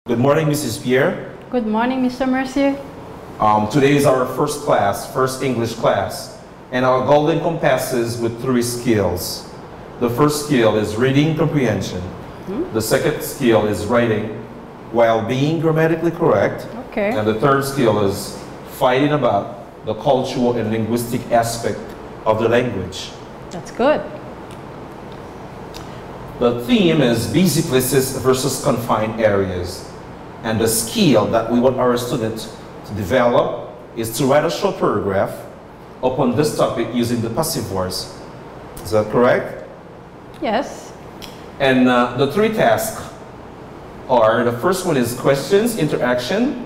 Good morning, Mrs. Pierre. Good morning, Mr. Mercier. Today is our first English class, and our goal encompasses with 3 skills. The first skill is reading comprehension. The second skill is writing while being grammatically correct. Okay. And the third skill is fighting about the cultural and linguistic aspect of the language. That's good. The theme is busy places versus confined areas. And the skill that we want our students to develop is to write a short paragraph upon this topic using the passive voice. Is that correct? Yes. And the 3 tasks are, the first one is questions, interaction,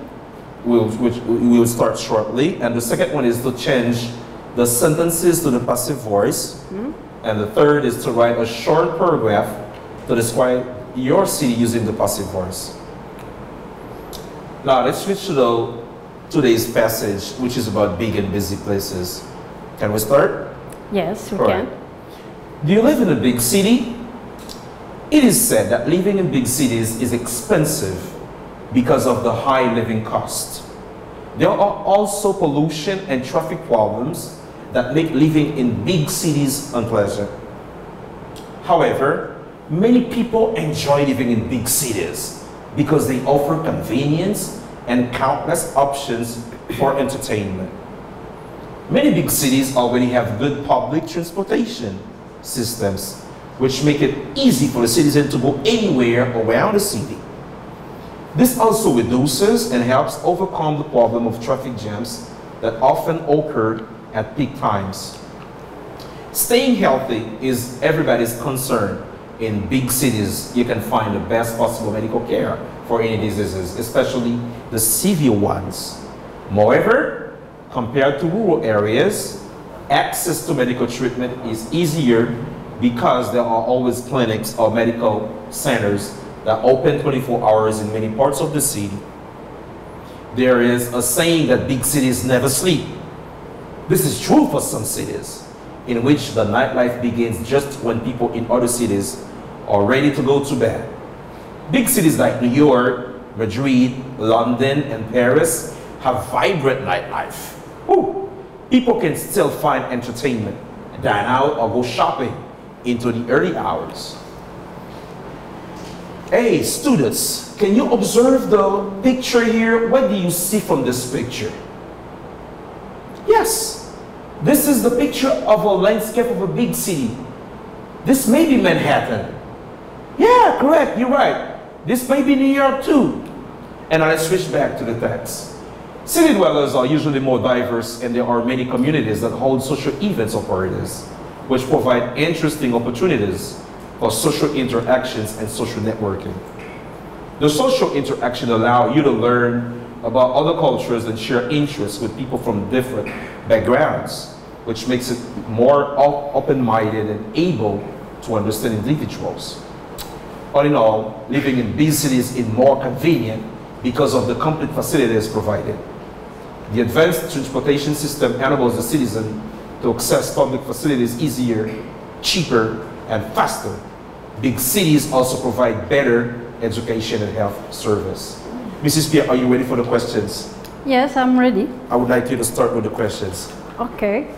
which we will start shortly. And the second one is to change the sentences to the passive voice. And the third is to write a short paragraph to describe your city using the passive voice. Now let's switch to today's passage, which is about big and busy places. Can we start? Yes, we Right. can. Do you live in a big city? It is said that living in big cities is expensive because of the high living cost. There are also pollution and traffic problems that make living in big cities unpleasant. However, many people enjoy living in big cities because they offer convenience and countless options for entertainment. Many big cities already have good public transportation systems, which make it easy for the citizen to go anywhere around the city. This also reduces and helps overcome the problem of traffic jams that often occur at peak times. Staying healthy is everybody's concern. In big cities, you can find the best possible medical care for any diseases, especially the severe ones. Moreover, compared to rural areas, access to medical treatment is easier because there are always clinics or medical centers that open 24 hours in many parts of the city. There is a saying that big cities never sleep. This is true for some cities, in which the nightlife begins just when people in other cities are ready to go to bed. Big cities like New York, Madrid, London, and Paris have vibrant nightlife. Ooh, people can still find entertainment, dine out, or go shopping into the early hours. Hey, students, can you observe the picture here? What do you see from this picture? Yes, this is the picture of a landscape of a big city. This may be Manhattan. Yeah, correct, you're right. This may be New York too. And now let's switch back to the text. City dwellers are usually more diverse, and there are many communities that hold social events or parties, which provide interesting opportunities for social interactions and social networking. The social interaction allows you to learn about other cultures and share interests with people from different backgrounds, which makes it more open-minded and able to understand individuals. All in all, living in big cities is more convenient because of the complete facilities provided. The advanced transportation system enables the citizen to access public facilities easier, cheaper, and faster. Big cities also provide better education and health service. Mrs. Pierre, are you ready for the questions? Yes, I'm ready. I would like you to start with the questions. Okay.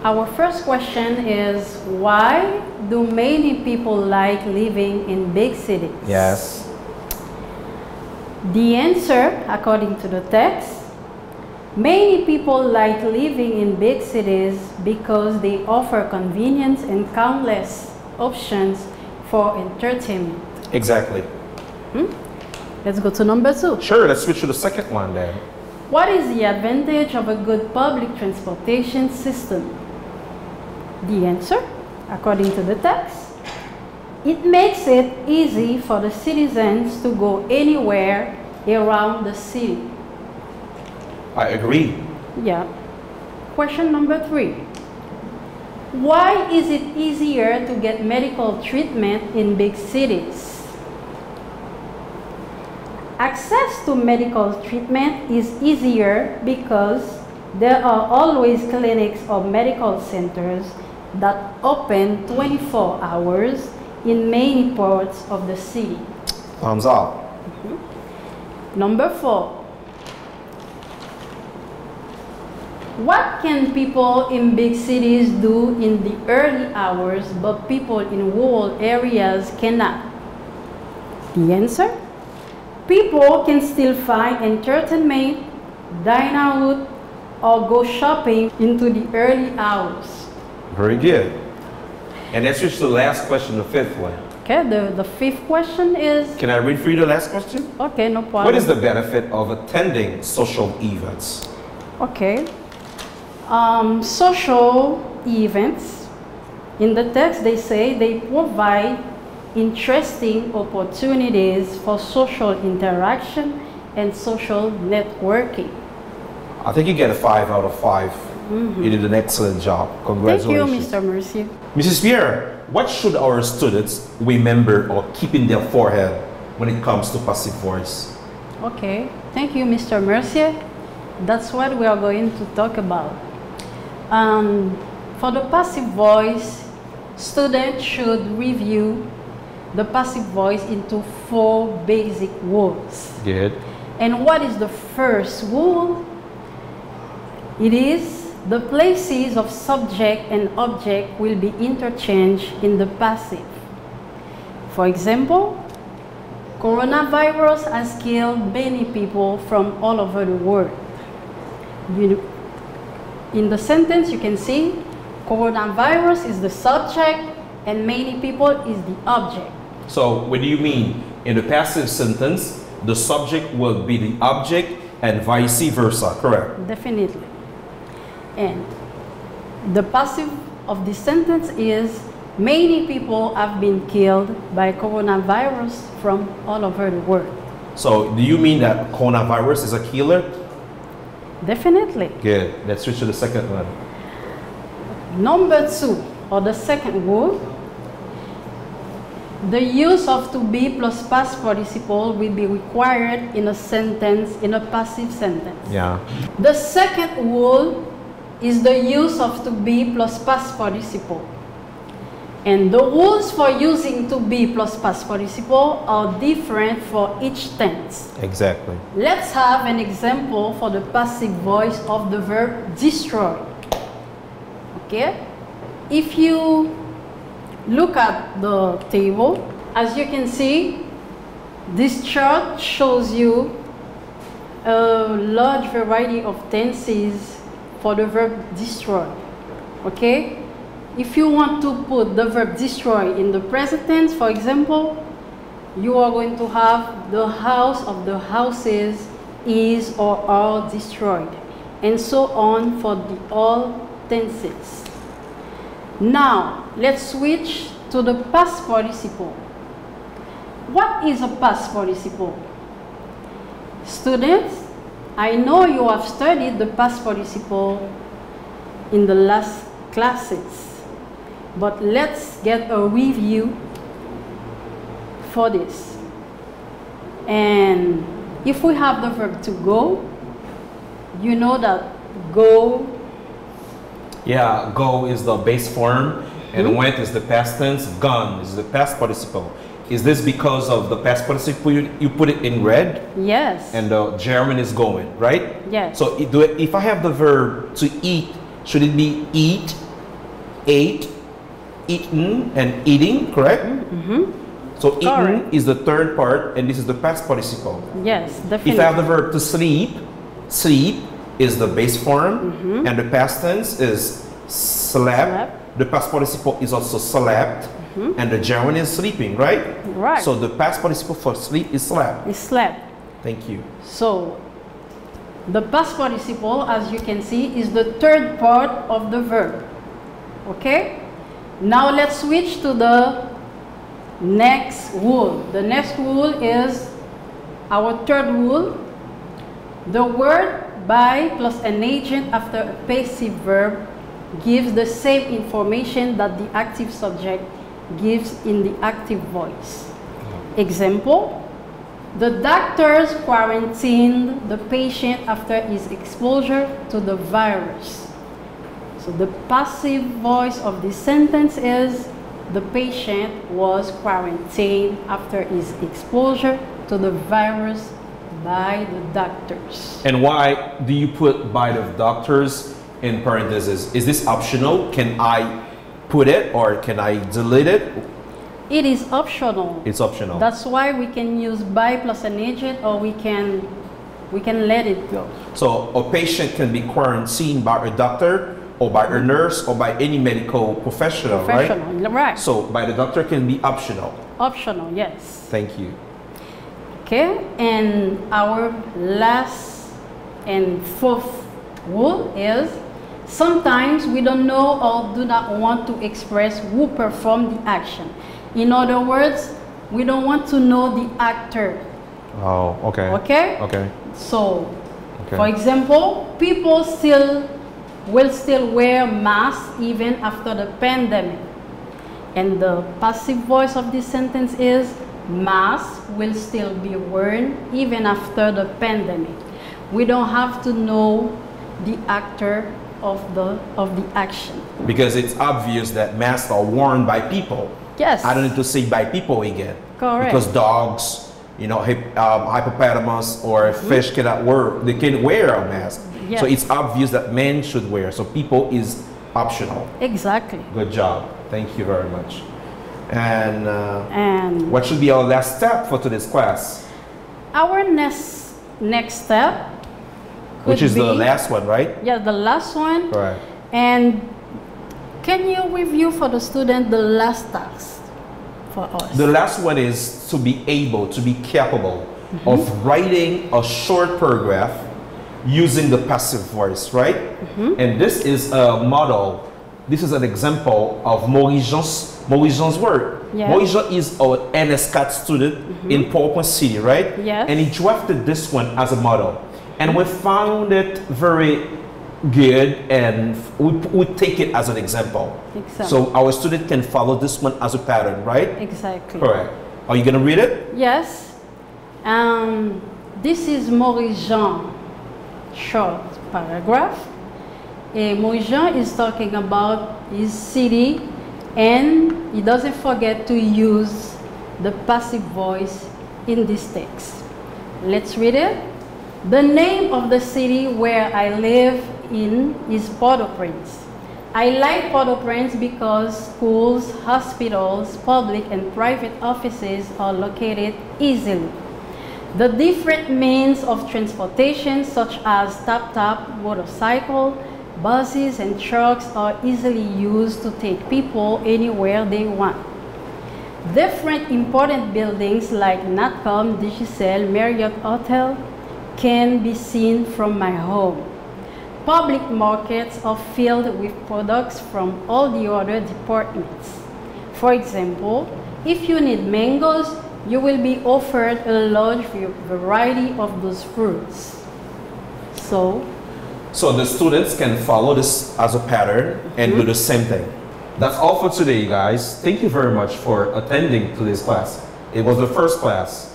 Our first question is, why do many people like living in big cities? Yes. The answer, according to the text, many people like living in big cities because they offer convenience and countless options for entertainment. Exactly. Let's go to number 2. Sure, let's switch to the second one then. What is the advantage of a good public transportation system? The answer, according to the text, it makes it easy for the citizens to go anywhere around the city. I agree. Yeah. Question number 3. Why is it easier to get medical treatment in big cities? Access to medical treatment is easier because there are always clinics or medical centers that open 24 hours in many parts of the city. Thumbs up. Number 4. What can people in big cities do in the early hours but people in rural areas cannot? The answer? People can still find entertainment, dine out, or go shopping into the early hours. Very good. And that's just the last question, the fifth one. Okay, the fifth question is... Can I read for you the last question? Okay, no problem. What is the benefit of attending social events? Okay. Social events, in the text they say they provide interesting opportunities for social interaction and social networking. I think you get a 5 out of 5. You did an excellent job. Congratulations. Thank you, Mr. Mercier. Mrs. Pierre, what should our students remember or keep in their forehead when it comes to passive voice? Okay, thank you, Mr. Mercier. That's what we are going to talk about. For the passive voice, students should review the passive voice into 4 basic rules. Good. And what is the first rule? It is the places of subject and object will be interchanged in the passive. For example, coronavirus has killed many people from all over the world. In the sentence, you can see coronavirus is the subject and many people is the object. So, what do you mean? In the passive sentence, the subject will be the object and vice versa, correct? Definitely. And the passive of this sentence is many people have been killed by coronavirus from all over the world. So, do you mean that coronavirus is a killer? Definitely. Good. Let's switch to the second one. Number 2, or the second rule, the use of to be plus past participle will be required in a sentence, in a passive sentence. Yeah. The second rule is the use of to be plus past participle. And the rules for using to be plus past participle are different for each tense. Exactly. Let's have an example for the passive voice of the verb destroy. Okay? If you look at the table, as you can see, this chart shows you a large variety of tenses for the verb destroy. Okay? If you want to put the verb destroy in the present tense, for example, you are going to have the house of the houses is or are destroyed, and so on for the all tenses. Now, let's switch to the past participle. What is a past participle? Students, I know you have studied the past participle in the last classes. But let's get a review for this. And if we have the verb to go, you know that go. Yeah, go is the base form, and went is the past tense, gone is the past participle. Is this because of the past participle you put it in red? Yes. And the German is going, right? Yes. So if I have the verb to eat, should it be eat, ate, eaten, and eating, correct? So eaten Correct. is the third part, and this is the past participle. Yes, definitely. If I have the verb to sleep, sleep is the base form, and the past tense is slept. The past participle is also slept, and the German is sleeping, right? Right. So the past participle for sleep is slept. It's slept. Thank you. So the past participle, as you can see, is the third part of the verb. Okay? Now let's switch to the next rule. The next rule is our third rule. The word by plus an agent after a passive verb gives the same information that the active subject gives in the active voice. Example, the doctors quarantined the patient after his exposure to the virus. So the passive voice of this sentence is the patient was quarantined after his exposure to the virus by the doctors. And why do you put by the doctors in parentheses? Is this optional? Can I put it or can I delete it? It is optional. It's optional. That's why we can use by plus an agent, or we can let it go. So a patient can be quarantined by a doctor or by a nurse or by any medical professional, right? Right. So by the doctor can be optional. Optional, yes. Thank you. Okay, and our last and fourth rule is sometimes we don't know or do not want to express who performed the action. In other words, we don't want to know the actor. Oh, okay. Okay? Okay. So, Okay. for example, people will still wear masks even after the pandemic. And the passive voice of this sentence is masks will still be worn even after the pandemic. We don't have to know the actor of the action. Because it's obvious that masks are worn by people. Yes. I don't need to say by people again. Correct. Because dogs, you know, hippopotamus or fish cannot wear, they can wear a mask. Yes. So it's obvious that men should wear. So people is optional. Exactly. Good job. Thank you very much. And what should be our last step for today's class? our next step could Which is be, the last one, right? Yeah, the last one. Correct. And can you review for the student the last task for us? The last one is to be able, to be capable of writing a short paragraph using the passive voice, right? And this is a model. This is an example of Maurice Jean's work. Yeah. Maurice Jean is an NS4 student in Port-au-Prince City, right? Yes. And he drafted this one as a model. And we found it very good, and we take it as an example. Exactly. So our student can follow this one as a pattern, right? Exactly. Correct. Are you going to read it? Yes. This is Maurice Jean short paragraph. Maurice Jean is talking about his city, and he doesn't forget to use the passive voice in this text. Let's read it. The name of the city where I live in is Port-au-Prince. I like Port-au-Prince because schools, hospitals, public and private offices are located easily. The different means of transportation, such as tap-tap, motorcycle, buses and trucks, are easily used to take people anywhere they want. Different important buildings like Natcom, Digicel, Marriott Hotel can be seen from my home. Public markets are filled with products from all the other departments. For example, if you need mangoes, you will be offered a large variety of those fruits. So the students can follow this as a pattern and do the same thing. That's all for today, you guys. Thank you very much for attending today's class. It was the first class.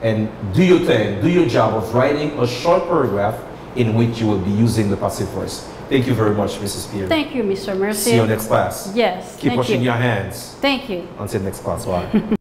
And do your thing, do your job of writing a short paragraph in which you will be using the passive voice. Thank you very much, Mrs. Pierre. thank you, Mr. Mercier. See you next class. Yes. Keep thank washing you. your hands. Thank you. Until next class. Bye.